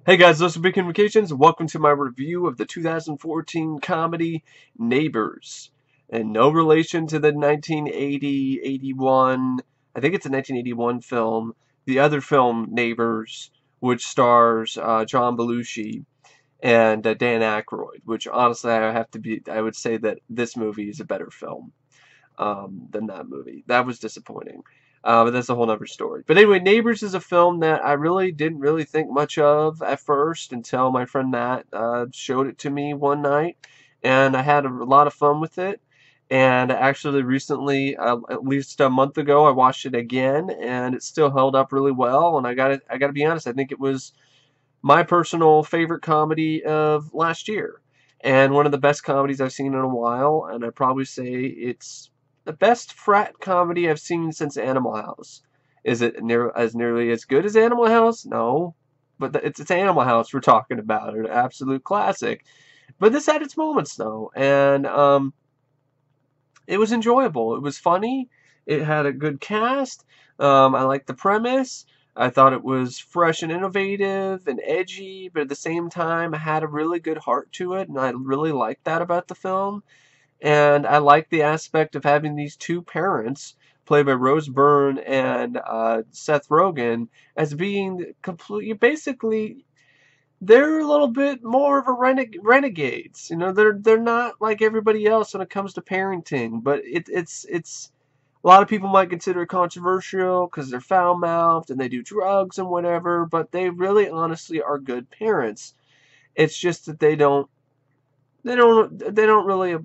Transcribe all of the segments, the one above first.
Hey guys, this is Weekend Vacations. Welcome to my review of the 2014 comedy Neighbors. And no relation to the 1980, 81, I think it's a 1981 film, the other film Neighbors, which stars John Belushi and Dan Aykroyd, which honestly I would say that this movie is a better film than that movie. That was disappointing. But that's a whole other story. But anyway, Neighbors is a film that I really didn't really think much of at first until my friend Matt showed it to me one night, and I had a lot of fun with it. And actually, recently, at least a month ago, I watched it again, and it still held up really well. And I got to be honest, I think it was my personal favorite comedy of last year, and one of the best comedies I've seen in a while. And I'd probably say it's the best frat comedy I've seen since Animal House. Is it nearly as good as Animal House? No, but it's Animal House we're talking about, an absolute classic. But this had its moments though, and it was enjoyable. It was funny. It had a good cast. I liked the premise. I thought it was fresh and innovative and edgy, but at the same time had a really good heart to it, and I really liked that about the film. And I like the aspect of having these two parents, played by Rose Byrne and Seth Rogen, as being completely, basically, they're a little bit more of a renegades. You know, they're not like everybody else when it comes to parenting, but it's a lot of people might consider it controversial because they're foul-mouthed and they do drugs and whatever, but they really honestly are good parents. It's just that they don't really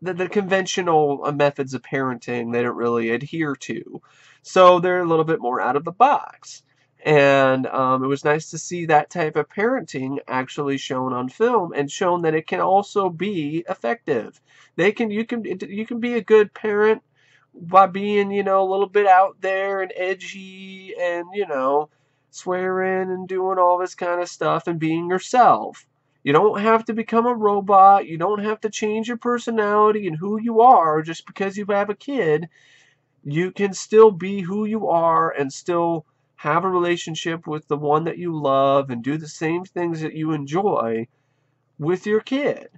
the conventional methods of parenting they don't really adhere to. So they're a little bit more out of the box. And it was nice to see that type of parenting actually shown on film and shown that it can also be effective. You can be a good parent by being, a little bit out there and edgy and, swearing and doing all this kind of stuff and being yourself. You don't have to become a robot. You don't have to change your personality and who you are just because you have a kid. You can still be who you are and still have a relationship with the one that you love and do the same things that you enjoy with your kid.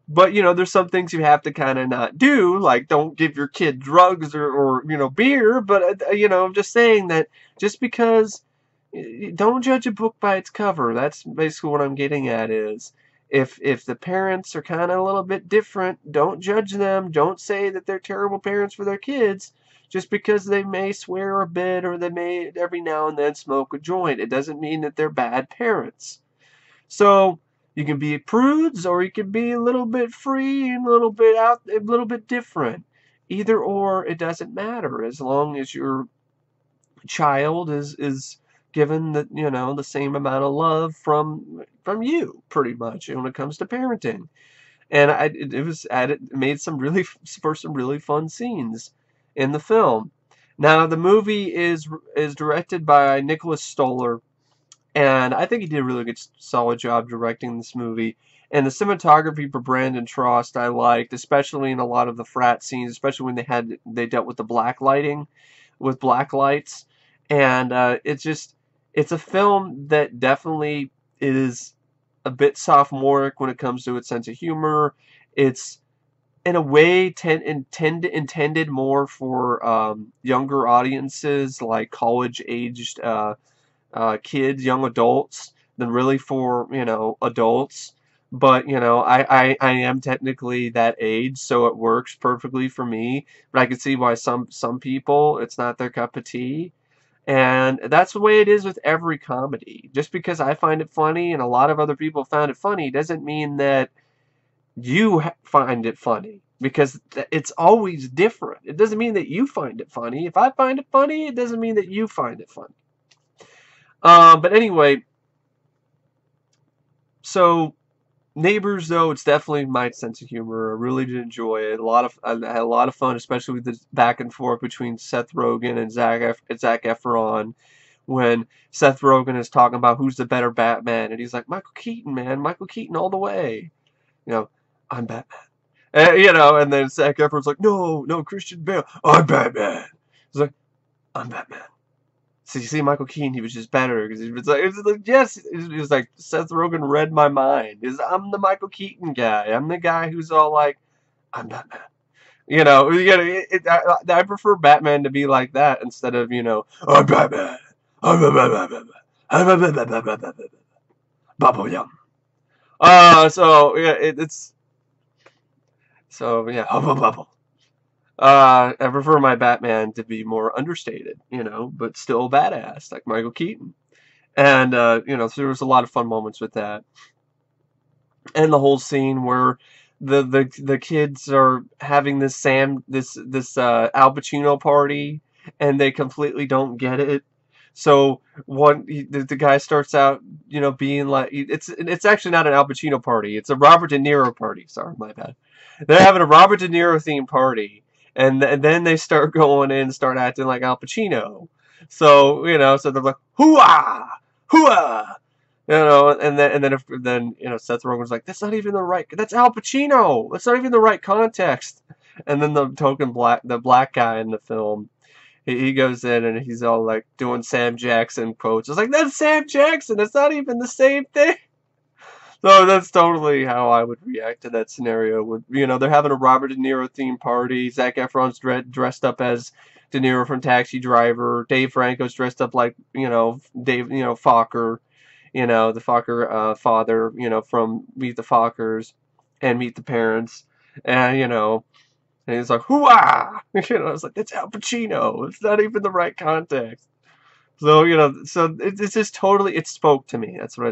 But, there's some things you have to kind of not do, like don't give your kid drugs or beer. But, I'm just saying that just because don't judge a book by its cover. That's basically what I'm getting at is if the parents are kind of a little bit different, don't judge them. Don't say that they're terrible parents for their kids just because they may swear a bit or they may every now and then smoke a joint. It doesn't mean that they're bad parents. So you can be prudes or you can be a little bit free and a little bit out, a little bit different. Either or, it doesn't matter as long as your child is given the same amount of love from you pretty much when it comes to parenting. And it made some really for some really fun scenes in the film. Now the movie is directed by Nicholas Stoller, and I think he did a really good solid job directing this movie. And the cinematography for Brandon Trost I liked, especially in a lot of the frat scenes, especially when they dealt with the black lighting, with black lights. And it's a film that definitely is a bit sophomoric when it comes to its sense of humor. It's in a way intended more for younger audiences, like college-aged kids, young adults, than really for adults. But I am technically that age, so it works perfectly for me. But I can see why some people it's not their cup of tea. And that's the way it is with every comedy. Just because I find it funny and a lot of other people found it funny doesn't mean that you find it funny. Because it's always different. It doesn't mean that you find it funny. If I find it funny, it doesn't mean that you find it funny. But anyway, so Neighbors, though, it's definitely my sense of humor. I really did enjoy it. I had a lot of fun, especially with the back and forth between Seth Rogen and Zac Efron. When Seth Rogen is talking about who's the better Batman, and he's like, Michael Keaton, man, Michael Keaton all the way. I'm Batman. And then Zac Efron's like, no, Christian Bale, I'm Batman. He's like, I'm Batman. So you see, Michael Keaton, he was just better because it was like yes, it was like Seth Rogen read my mind. I'm the Michael Keaton guy. I'm the guy who's all like, I'm Batman. I prefer Batman to be like that instead of I'm Batman. I'm Batman. I'm Batman. Bubble yum. So yeah, it's so yeah, hubble bubble. I prefer my Batman to be more understated, but still badass, like Michael Keaton. And so there was a lot of fun moments with that, and the whole scene where the kids are having this Al Pacino party, and they completely don't get it. So the guy starts out, being like it's actually not an Al Pacino party. It's a Robert De Niro party. Sorry, my bad. They're having a Robert De Niro themed party, and then they start going in and start acting like Al Pacino. So so they're like hooah, hooah. And then Seth Rogen's like, that's not even the right. That's Al Pacino. That's not even the right context. And then the black guy in the film, he goes in and he's all like doing Sam Jackson quotes. It's like that's Sam Jackson. It's not even the same thing. So that's totally how I would react to that scenario. They're having a Robert De Niro themed party. Zac Efron's dressed up as De Niro from Taxi Driver. Dave Franco's dressed up like Dave Fokker. The Fokker father, from Meet the Fockers and Meet the Parents, and he's like, hooah! It's like, that's Al Pacino. It's not even the right context. So, it's just totally, it spoke to me. That's one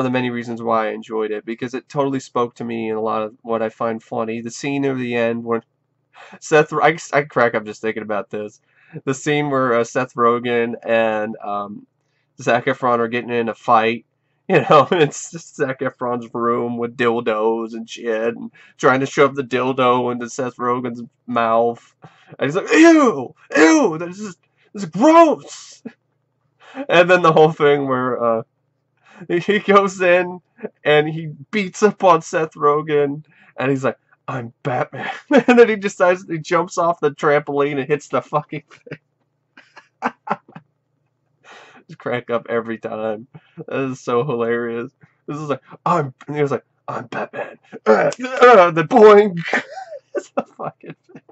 of the many reasons why I enjoyed it, because it totally spoke to me in a lot of what I find funny. The scene near the end when I crack up just thinking about this. The scene where Seth Rogen and Zac Efron are getting in a fight. It's just Zac Efron's room with dildos and shit, and trying to shove the dildo into Seth Rogen's mouth. And he's like, ew, ew, this is gross. And then the whole thing where he goes in and he beats up on Seth Rogen, and he's like, I'm Batman. And then he jumps off the trampoline and hits the fucking thing. Crack up every time. That is so hilarious. This is like he was like, I'm Batman. The boing. It's a fucking thing.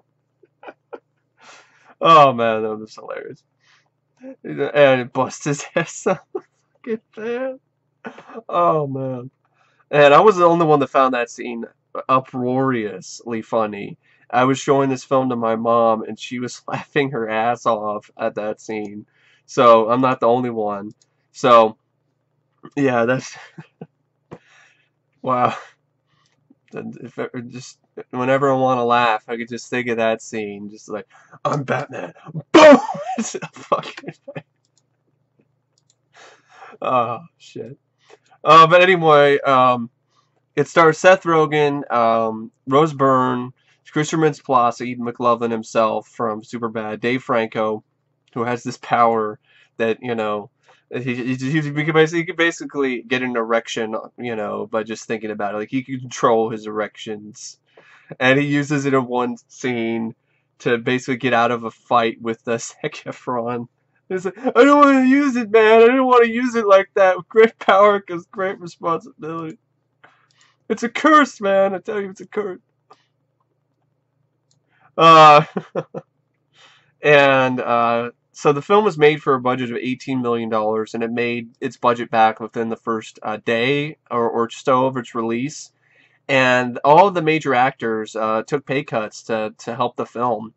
Oh man, that was hilarious. And it busts his ass on the fucking thing. Oh man. And I was the only one that found that scene uproariously funny. I was showing this film to my mom, and she was laughing her ass off at that scene. So I'm not the only one. So yeah, that's wow. If just whenever I want to laugh, I could just think of that scene, just like I'm Batman. Boom! It's a fucking thing. Oh shit. But anyway, it stars Seth Rogen, Rose Byrne, Christopher Mintz-Plasse, Eden McLovin himself from Superbad, Dave Franco, who has this power that he could basically get an erection, by just thinking about it. Like he can control his erections, and he uses it in one scene to basically get out of a fight with Zac Efron. It's like, I don't want to use it, man. I don't want to use it like that. With great power comes great responsibility. It's a curse, man. I tell you, it's a curse. Uh, and so the film was made for a budget of $18 million, and it made its budget back within the first day or so of its release. And all of the major actors took pay cuts to help the film,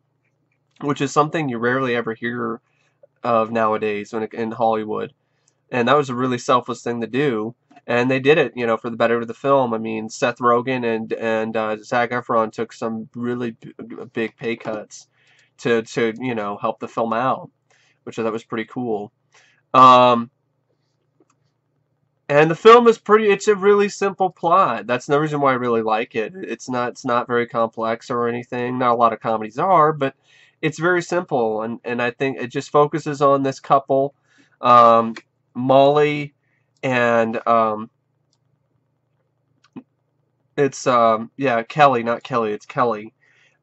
which is something you rarely ever hear of nowadays in Hollywood. And that was a really selfless thing to do. And they did it, for the better of the film. I mean, Seth Rogen and Zac Efron took some really big pay cuts to help the film out, which I thought was pretty cool. And the film is it's a really simple plot. That's the reason why I really like it. It's not very complex or anything. Not a lot of comedies are, but it's very simple. And I think it just focuses on this couple, Molly, and it's Kelly, not Kelly, it's Kelly.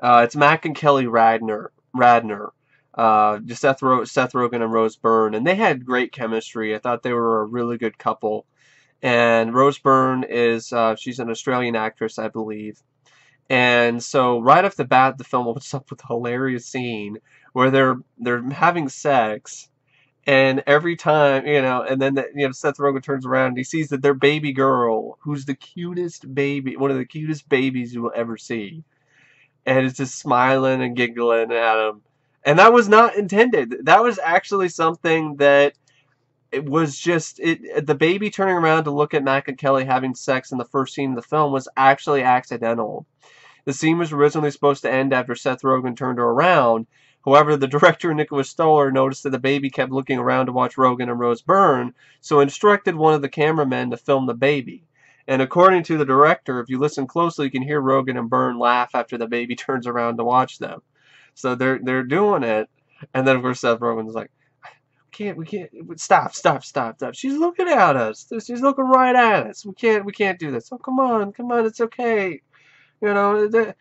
It's Mac and Kelly Radner. just Seth Rogen and Rose Byrne, and they had great chemistry. I thought they were a really good couple. And Rose Byrne is she's an Australian actress, I believe. And so right off the bat, the film opens up with a hilarious scene where they're having sex, and every time, and then Seth Rogen turns around and he sees that their baby girl, who's the cutest baby, one of the cutest babies you will ever see, and is just smiling and giggling at him. And that was not intended. That was actually something that it was just the baby turning around to look at Mac and Kelly having sex in the first scene of the film was actually accidental. The scene was originally supposed to end after Seth Rogen turned her around. However, the director, Nicholas Stoller, noticed that the baby kept looking around to watch Rogen and Rose Byrne, so instructed one of the cameramen to film the baby. And according to the director, if you listen closely, you can hear Rogen and Byrne laugh after the baby turns around to watch them. So they're doing it, and then of course Seth Rogen's like, we can't, stop. She's looking at us. She's looking right at us. We can't do this. Oh, come on, it's okay. She doesn't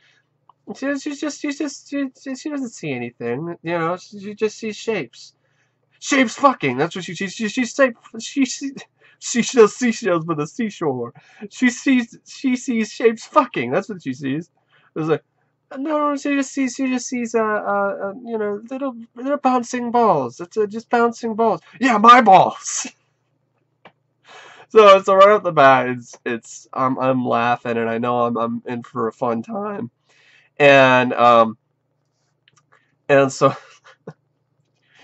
see anything. She just sees shapes. Shapes fucking. That's what she sees. She sees seashells by the seashore. She sees shapes fucking. That's what she sees. It was like, no, she just sees little bouncing balls. It's just bouncing balls. Yeah, my balls. So right off the bat, I'm laughing, and I know I'm in for a fun time. And so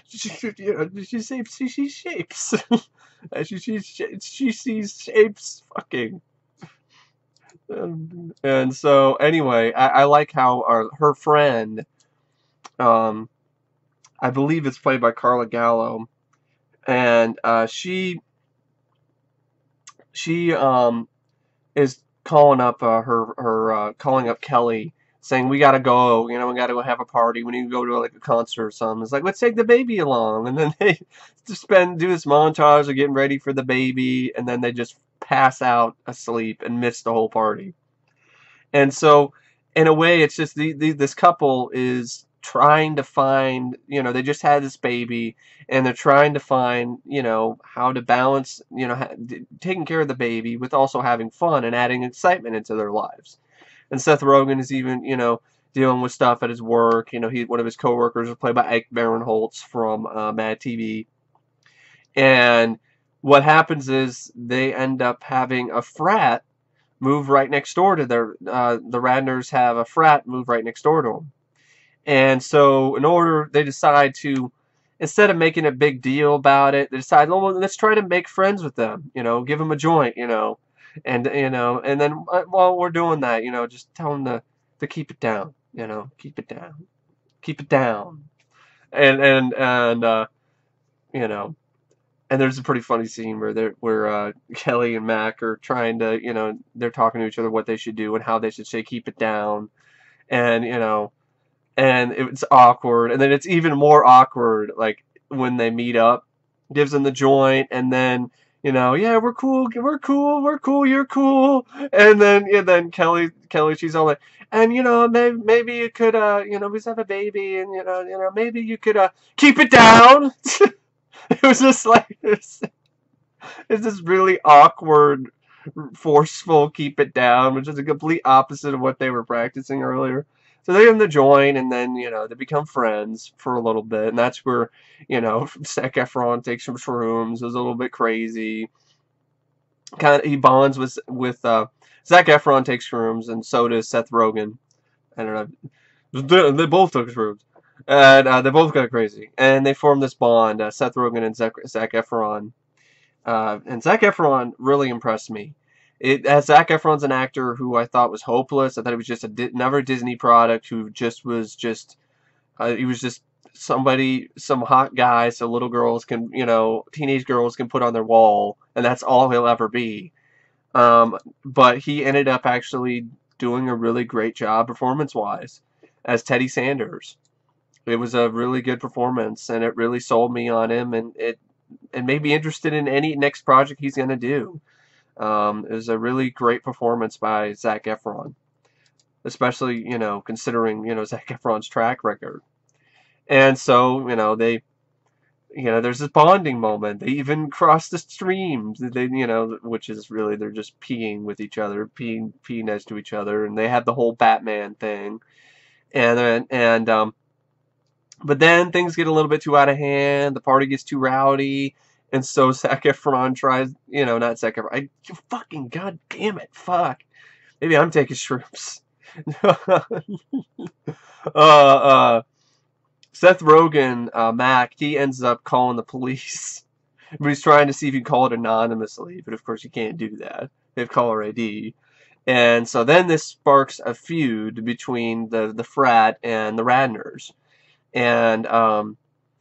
she sees shapes. She sees shapes fucking. And so anyway, I like how her friend, I believe it's played by Carla Gallo, and she is calling up calling up Kelly, saying we gotta go, we gotta go have a party. We need to go to like a concert or something. It's like, let's take the baby along, and then they just do this montage of getting ready for the baby, and then they just pass out asleep and miss the whole party. And so, in a way, it's just this couple is trying to find, they just had this baby, and they're trying to find, how to balance, taking care of the baby with also having fun and adding excitement into their lives. And Seth Rogen is even, dealing with stuff at his work. One of his coworkers is played by Barinholtz from Mad TV. And what happens is they end up having a frat move right next door to the Radners have a frat move right next door to them. And so they decide to, instead of making a big deal about it, they decide, well, let's try to make friends with them, give them a joint, and then while we're doing that, just tell them to keep it down, keep it down, and and there's a pretty funny scene where Kelly and Mac are trying to, they're talking to each other what they should do and how they should say keep it down, and and it's awkward, and then it's even more awkward like when they meet up, gives them the joint, and then yeah, we're cool, you're cool, and then Kelly, she's all like, and maybe you could we have a baby, and maybe you could keep it down. It was just like it's this really awkward, forceful keep it down, which is a complete opposite of what they were practicing earlier. So they give them the join, and then they become friends for a little bit, and that's where Zac Efron takes some shrooms. It was a little bit crazy. He bonds with Zac Efron takes shrooms, and so does Seth Rogen. I don't know. They both took shrooms, and they both got crazy, and they form this bond. Seth Rogen and Zac Efron. And Zac Efron really impressed me. Zac Efron's an actor who I thought was hopeless. I thought he was just another Disney product who he was just some hot guy so little girls can, teenage girls can put on their wall, and that's all he'll ever be. But he ended up actually doing a really great job performance-wise as Teddy Sanders. It was a really good performance, and it really sold me on him, and it made me interested in any next project he's going to do. It was a really great performance by Zac Efron, especially, considering, Zac Efron's track record. And so, there's this bonding moment. They even cross the streams. Which is really they're just peeing with each other, peeing next to each other, and they have the whole Batman thing. But then things get a little bit too out of hand. The party gets too rowdy, and so Zac Efron tries, not Zac Efron. You fucking goddamn it, fuck. Maybe I'm taking shrooms. uh, Seth Rogen, Mac, he ends up calling the police. But he's trying to see if he can call it anonymously, but of course you can't do that. They have caller ID. And so then this sparks a feud between the frat and the Radners. And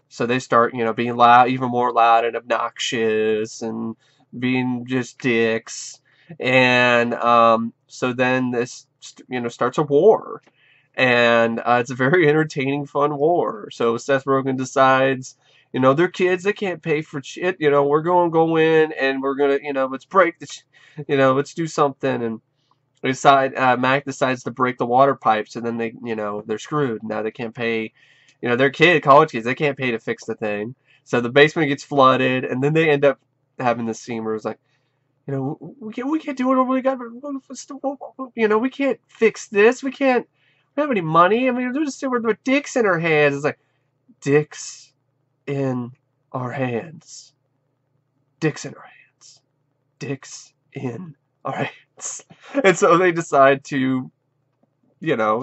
so they start, being loud, even more loud and obnoxious, and being just dicks. And so then this, starts a war. And it's a very entertaining, fun war. So Seth Rogen decides, they're kids, they can't pay for shit. We're going to go in and we're going to, let's break the, let's do something. And Mac decides to break the water pipes, and then they're screwed. Now they can't pay, they're college kids, they can't pay to fix the thing. So the basement gets flooded, and then they end up having this scene where it's like, we can't do what we got, we can't fix this, we don't have any money. I mean, they're just sitting with dicks in our hands. It's like, dicks in our hands. Dicks in our hands. Dicks in our hands. And so they decide to,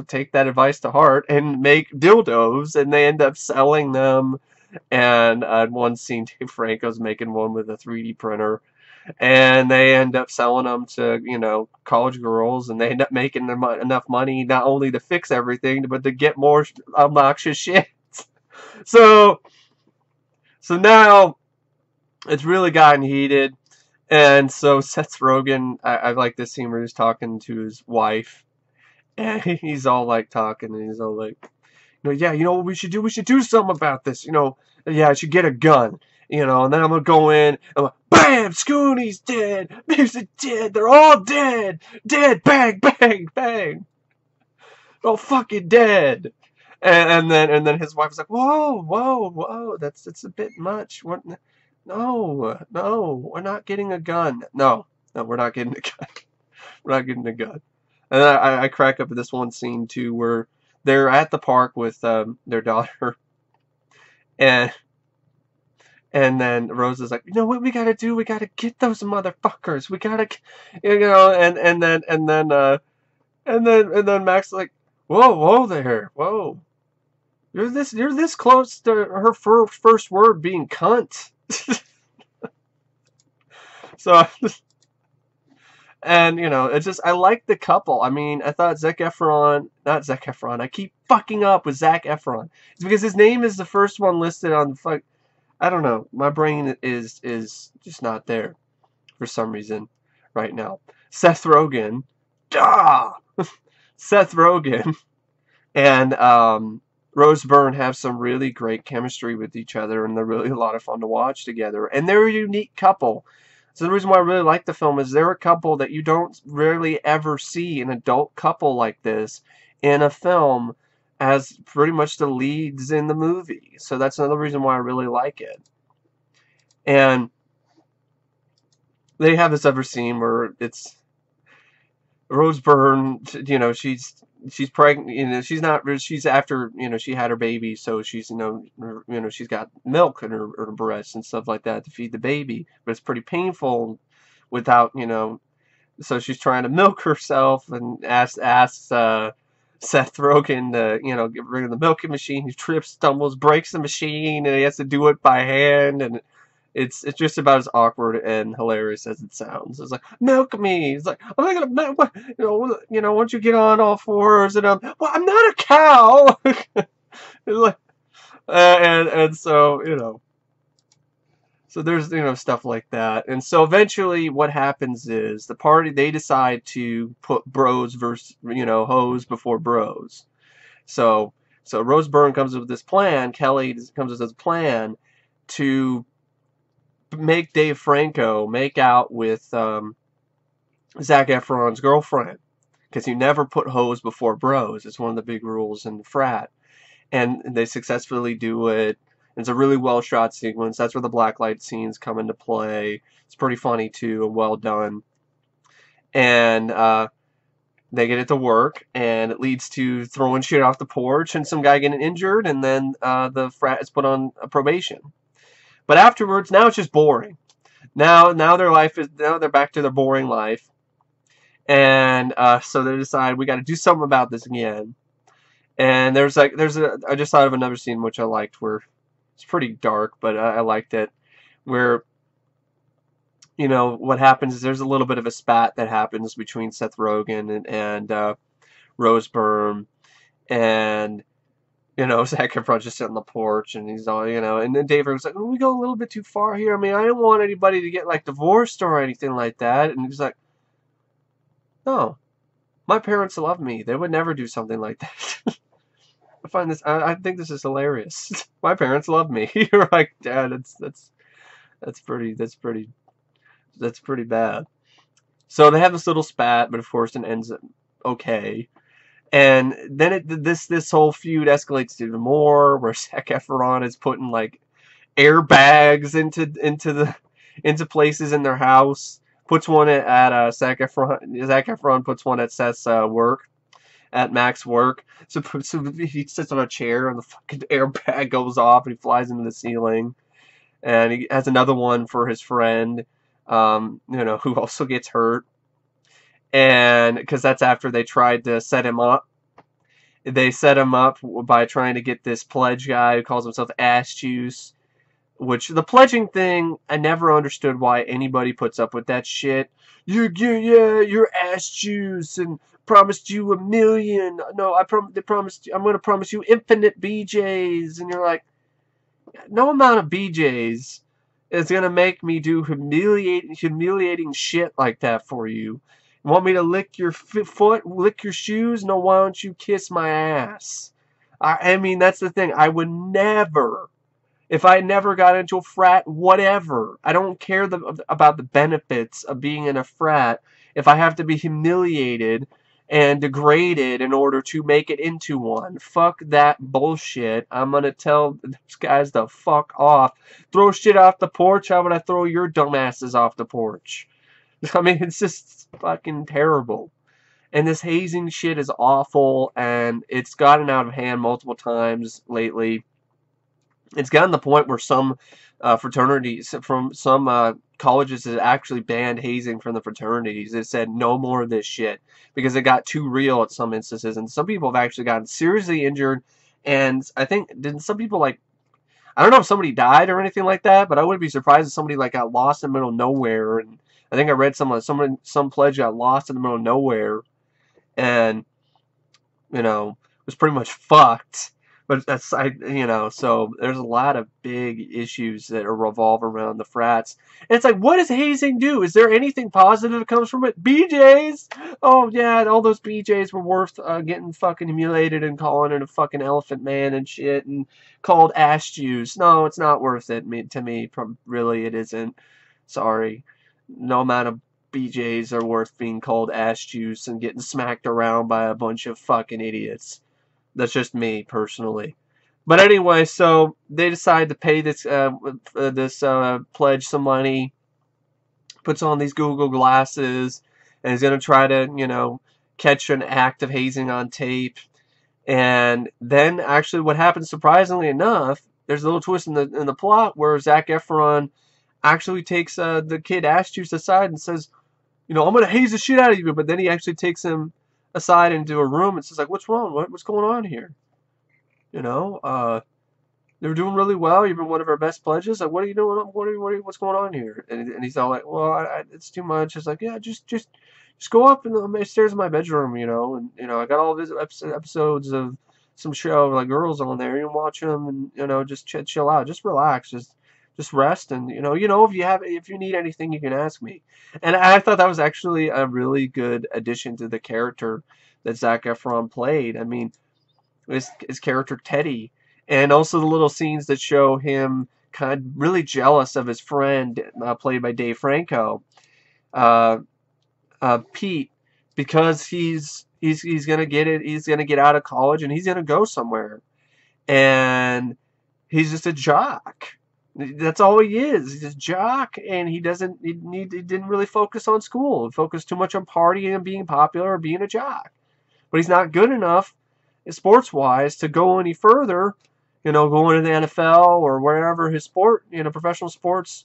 take that advice to heart and make dildos, and they end up selling them. And one scene, Dave Franco's making one with a 3D printer. And they end up selling them to, college girls, and they end up making them enough money not only to fix everything, but to get more obnoxious shit. So now it's really gotten heated, and so Seth Rogen, I like this scene where he's talking to his wife, and he's all like talking, and he's all like, yeah, what we should do? We should do something about this, yeah, I should get a gun. And then I'm going to go in, I'm like, bam, Scooney's dead, Music dead, they're all dead, bang, bang, bang, they're all fucking dead. And then his wife was like, whoa, that's a bit much. No, we're not getting a gun. No, we're not getting a gun. We're not getting a gun. And I crack up at this one scene, too, where they're at the park with their daughter, and then Rose is like, what we gotta do? We gotta get those motherfuckers. We gotta, and then Max is like, whoa there, whoa. You're this close to her first word being cunt. So, and it's just, I like the couple. I mean, I thought not Zac Efron. I keep fucking up with Zac Efron. It's because his name is the first one listed on the I don't know. My brain is just not there for some reason right now. Seth Rogen. Seth Rogen and Rose Byrne have some really great chemistry with each other, and they're really a lot of fun to watch together. And they're a unique couple. So the reason why I really like the film is they're a couple that you don't rarely ever see, an adult couple like this in a film as pretty much the leads in the movie. So that's another reason why I really like it. And they have this other scene where it's Rose Byrne, she's pregnant, she's after, she had her baby, so she's, she's got milk in her breasts and stuff like that to feed the baby, but it's pretty painful without, so she's trying to milk herself, and asks Seth Rogen to, get rid of the milking machine. He trips, stumbles, breaks the machine, and he has to do it by hand, and it's just about as awkward and hilarious as it sounds. It's like, milk me. It's like, I'm not gonna milk. Once you get on all fours, and well, I'm not a cow. It's like, and so so there's stuff like that, and so eventually what happens is the party, they decide to put bros versus hoes before bros. So Rose Byrne comes up with this plan. Kelly comes up with this plan to make Dave Franco make out with Zac Efron's girlfriend, because you never put hoes before bros. It's one of the big rules in the frat. and they successfully do it. It's a really well shot sequence. That's where the blacklight scenes come into play. It's pretty funny too, and well done. And they get it to work, and it leads to throwing shit off the porch and some guy getting injured, and then the frat is put on a probation. But afterwards, now it's just boring. Now their life is now they're back to their boring life, and so they decide we got to do something about this again. And I just thought of another scene which I liked where it's pretty dark, but I liked it, where what happens is there's a little bit of a spat that happens between Seth Rogen and Rose Byrne, and Zac Efron's just sitting on the porch, and he's all, and then David was like, oh, we go a little bit too far here. I mean, I don't want anybody to get like divorced or anything like that. And he's like, no, my parents love me. They would never do something like that. I think this is hilarious. My parents love me. You're like, Dad, that's pretty bad. So they have this little spat, but of course it ends okay. And then this whole feud escalates even more, where Zac Efron is putting like airbags into places in their house. Puts one at Zac Efron. Zac Efron puts one at Seth's work, at Mac's work. So he sits on a chair, and the fucking airbag goes off, and he flies into the ceiling. And he has another one for his friend, who also gets hurt. And because that's after they tried to set him up. They set him up by trying to get this pledge guy who calls himself Ass Juice. Which, the pledging thing, I never understood why anybody puts up with that shit. You're Ass Juice, and promised you 1 million. No, I'm going to promise you infinite BJs. And you're like, no amount of BJs is going to make me do humiliating shit like that for you. You want me to lick your foot, lick your shoes? No, why don't you kiss my ass? I mean, that's the thing. I would never, if I never got into a frat, whatever. I don't care about the benefits of being in a frat if I have to be humiliated and degraded in order to make it into one. Fuck that bullshit. I'm gonna tell those guys to fuck off. Throw shit off the porch? How would I throw your dumbasses off the porch? I mean, it's just fucking terrible. And this hazing shit is awful, and it's gotten out of hand multiple times lately. It's gotten to the point where some fraternities from some colleges have actually banned hazing from the fraternities. They said no more of this shit because it got too real at some instances, and some people have actually gotten seriously injured. And I think, didn't some people, like, I don't know if somebody died or anything like that, but I wouldn't be surprised if somebody like got lost in the middle of nowhere. And I think I read some pledge got lost in the middle of nowhere, and was pretty much fucked. But that's, so there's a lot of big issues that revolve around the frats. And it's like, what does hazing do? Is there anything positive that comes from it? BJs? Oh, yeah, all those BJs were worth getting fucking humiliated and calling it a fucking elephant man and shit and called ass juice. No, it's not worth it to me. Really, it isn't. Sorry. No amount of BJs are worth being called ass juice and getting smacked around by a bunch of fucking idiots. That's just me, personally. But anyway, so they decide to pay this pledge some money, puts on these Google glasses, and is going to try to, catch an act of hazing on tape. And then, actually, what happens, surprisingly enough, there's a little twist in the plot where Zac Efron actually takes the kid Ass Juice aside and says, I'm going to haze the shit out of you. But then he actually takes him aside into a room and says, like, what's wrong? What's going on here? They were doing really well. You've been one of our best pledges. Like, what are you doing? What's going on here? And he's all like, well, it's too much. It's like, yeah, just go up in the stairs of my bedroom, and I got all these episodes of some show like girls on there. You can watch them and just chill out, just relax, just rest, and if you need anything, you can ask me. And I thought that was actually a really good addition to the character that Zac Efron played. I mean, his character Teddy, and also the little scenes that show him kind of really jealous of his friend, played by Dave Franco, Pete, because he's gonna get out of college and he's gonna go somewhere. and he's just a jock. That's all he is. He's a jock, and he didn't really focus on school. He focused too much on partying and being popular or being a jock. But he's not good enough, sports-wise, to go any further, going to the NFL or wherever his sport, professional sports,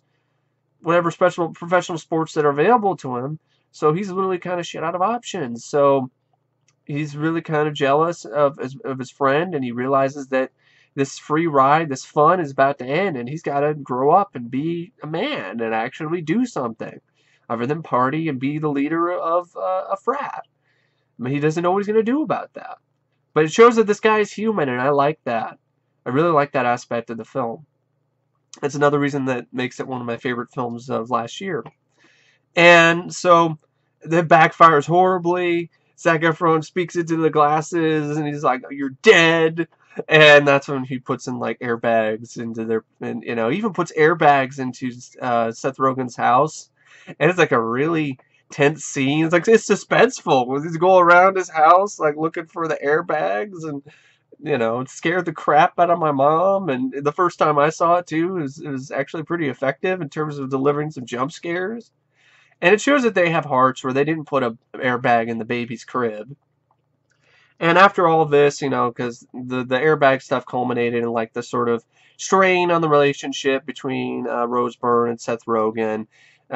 whatever special professional sports that are available to him. So he's really kind of shit out of options. So he's really kind of jealous of his friend, and he realizes that this free ride, this fun is about to end, and he's got to grow up and be a man and actually do something other than party and be the leader of a frat. I mean, he doesn't know what he's going to do about that. But it shows that this guy is human, and I like that. I really like that aspect of the film. It's another reason that makes it one of my favorite films of last year. And so that backfires horribly. Zac Efron speaks into the glasses, and he's like, "You're dead." And that's when he puts in like airbags into their, and even puts airbags into Seth Rogen's house. And it's like a really tense scene. It's like, it's suspenseful. He's going around his house like looking for the airbags, and it scared the crap out of my mom. And the first time I saw it too, it was actually pretty effective in terms of delivering some jump scares. And it shows that they have hearts, where they didn't put an airbag in the baby's crib. And after all this, because the airbag stuff culminated in like the sort of strain on the relationship between Rose Byrne and Seth Rogen.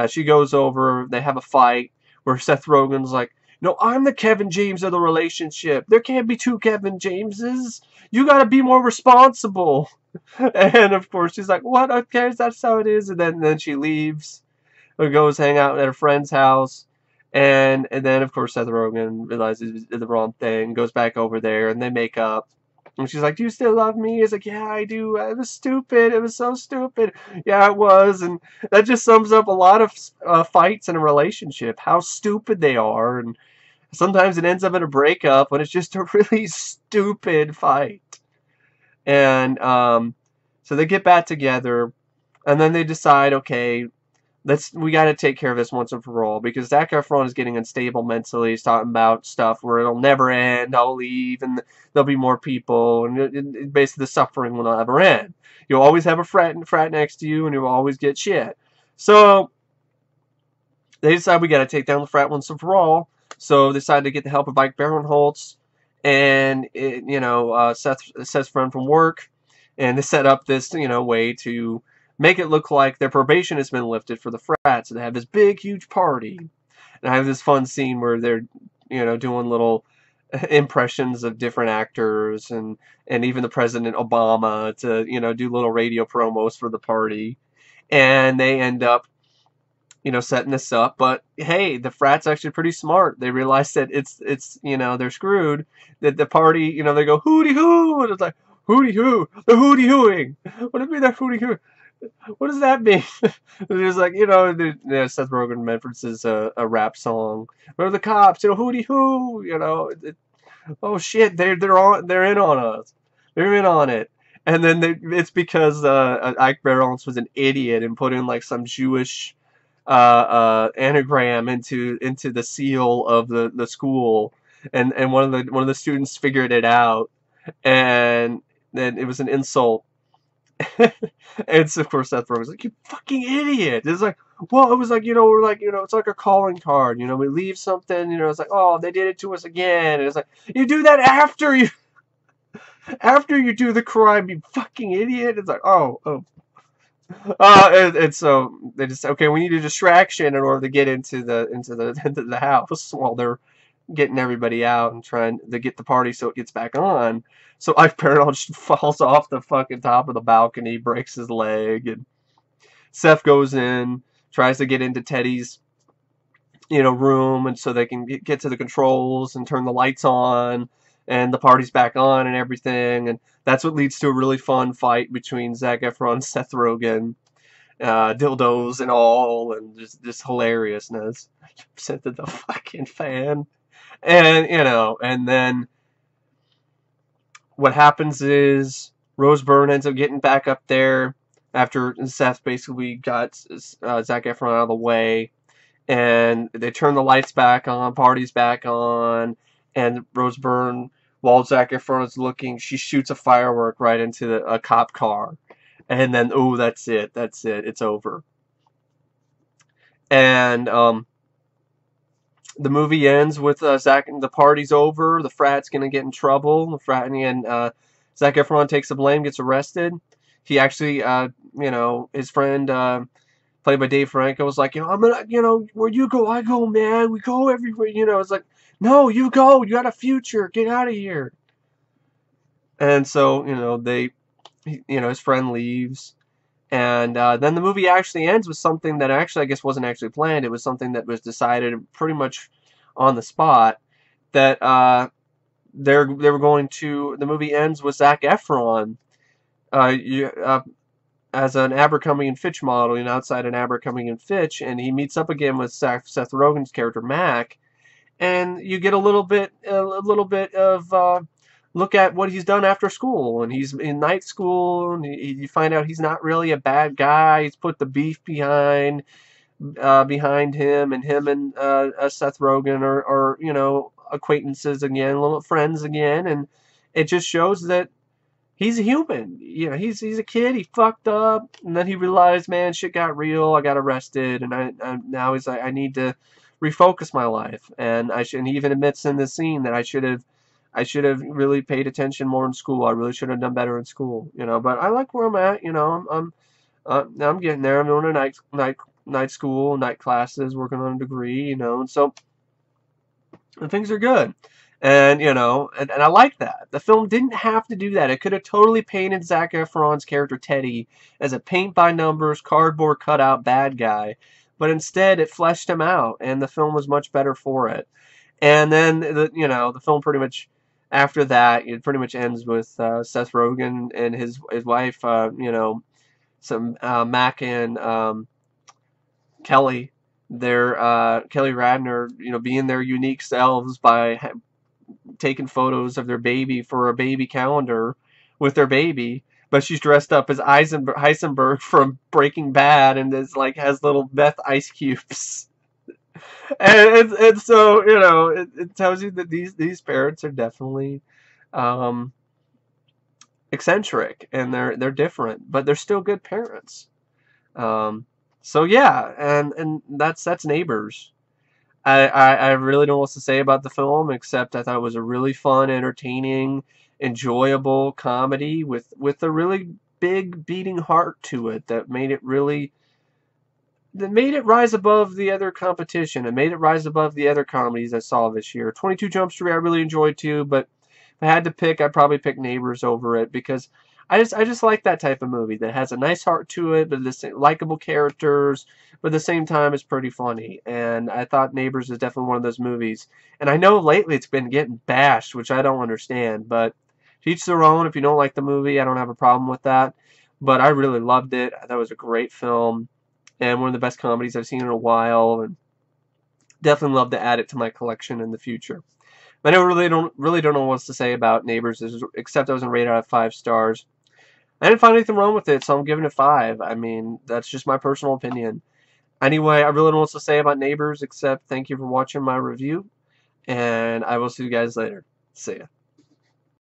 She goes over, they have a fight where Seth Rogen's like, "No, I'm the Kevin James of the relationship. There can't be two Kevin Jameses. You got to be more responsible." And of course she's like, "What? Okay, that's how it is." And then she leaves, or goes hang out at a friend's house. And then, of course, Seth Rogen realizes he did the wrong thing, goes back over there, and they make up. And she's like, "Do you still love me?" He's like, "Yeah, I do. It was stupid. It was so stupid." Yeah, it was. And that just sums up a lot of fights in a relationship, how stupid they are. And sometimes it ends up in a breakup when it's just a really stupid fight. And so they get back together, and then they decide, okay, we got to take care of this once and for all, because Zac Efron is getting unstable mentally. He's talking about stuff where it'll never end. I'll leave, and there'll be more people, and basically the suffering will never end. You'll always have a frat next to you, and you'll always get shit. So they decide we got to take down the frat once and for all. So they decide to get the help of Barinholtz and Seth's friend from work, and they set up this way to make it look like their probation has been lifted for the frats. So they have this big, huge party. And I have this fun scene where they're, doing little impressions of different actors, and even the President Obama to, do little radio promos for the party. And they end up, setting this up. But hey, the frat's actually pretty smart. They realize that it's they're screwed. That the party, they go, "Hooty hoo!" And it's like, "Hooty hoo! The hooty hooing! What do you mean they're hooty hoo? What does that mean?" There's like, Seth Rogen references a rap song. Where are the cops? Hooty hoo! Oh shit, they're in on us. They're in on it. And then it's because Ike Barinholtz was an idiot and put in like some Jewish anagram into the seal of the school, and one of the students figured it out, and then it was an insult. And so, of course, Seth Rogen's like, "You fucking idiot!" It's like, well, it was like, we're like, it's like a calling card. We leave something, it's like, "Oh, they did it to us again." And it's like, you do that after you do the crime, you fucking idiot. It's like, oh. And so they just, okay, we need a distraction in order to get into the house while they're getting everybody out and trying to get the party so it gets back on. So Ike Barinholtz falls off the fucking top of the balcony, breaks his leg, and Seth goes in, tries to get into Teddy's, room, and so they can get to the controls and turn the lights on, and the party's back on and everything. And that's what leads to a really fun fight between Zac Efron and Seth Rogen, dildos and all, and just hilariousness. Sent to the fucking fan. And, and then what happens is Rose Byrne ends up getting back up there after Seth basically got Zac Efron out of the way, and they turn the lights back on, party's back on, and Rose Byrne while Zac Efron is looking, she shoots a firework right into a cop car. And then, oh, that's it. That's it. It's over. And the movie ends with Zac, the party's over. The frat's gonna get in trouble. The frat and Zac Efron takes the blame, gets arrested. He actually, his friend, played by Dave Franco, was like, I'm gonna, where you go, I go, man. We go everywhere. It's like, no, you go. You got a future. Get out of here. And so, his friend leaves. And then the movie actually ends with something that actually, I guess, wasn't actually planned. It was something that was decided pretty much on the spot. That they were going to. The movie ends with Zac Efron as an Abercrombie and Fitch model, outside an Abercrombie and Fitch, and he meets up again with Seth Rogen's character Mac, and you get a little bit of look at what he's done after school, and he's in night school, and you find out he's not really a bad guy. He's put the beef behind him, and Seth Rogen are acquaintances again, little friends again, and it just shows that he's a human. He's a kid. He fucked up, and then he realized, man, shit got real. I got arrested, and now he's like, I need to refocus my life, and and he even admits in this scene that I should have really paid attention more in school. I really should have done better in school, But I like where I'm at, I'm getting there. I'm doing a night school, night classes, working on a degree, and so and things are good. And and I like that. The film didn't have to do that. It could have totally painted Zac Efron's character Teddy as a paint by numbers, cardboard cutout bad guy, but instead it fleshed him out, and the film was much better for it. And then the film pretty much after that, it pretty much ends with Seth Rogen and his wife, some Mac and Kelly, their Kelly Radner, being their unique selves by taking photos of their baby for a baby calendar with their baby, but she's dressed up as Heisenberg from Breaking Bad and is like has little meth ice cubes. And so it tells you that these parents are definitely eccentric, and they're different, but they're still good parents. So yeah, and that's Neighbors. I really don't know what to say about the film, except I thought it was a really fun, entertaining, enjoyable comedy with a really big beating heart to it that made it rise above the other competition and made it rise above the other comedies I saw this year. 22 Jump Street I really enjoyed too, but if I had to pick, I'd probably pick Neighbors over it because I just like that type of movie that has a nice heart to it, but the same likable characters, but at the same time it's pretty funny. And I thought Neighbors is definitely one of those movies. And I know lately it's been getting bashed, which I don't understand, but to each their own. If you don't like the movie, I don't have a problem with that. But I really loved it. I thought it was a great film and one of the best comedies I've seen in a while, and definitely love to add it to my collection in the future. But I really don't know what else to say about Neighbors, except I was going to rate it out of 5 stars. I didn't find anything wrong with it, so I'm giving it 5. I mean, that's just my personal opinion. Anyway, I really don't know what to say about Neighbors, except thank you for watching my review, and I will see you guys later. See ya.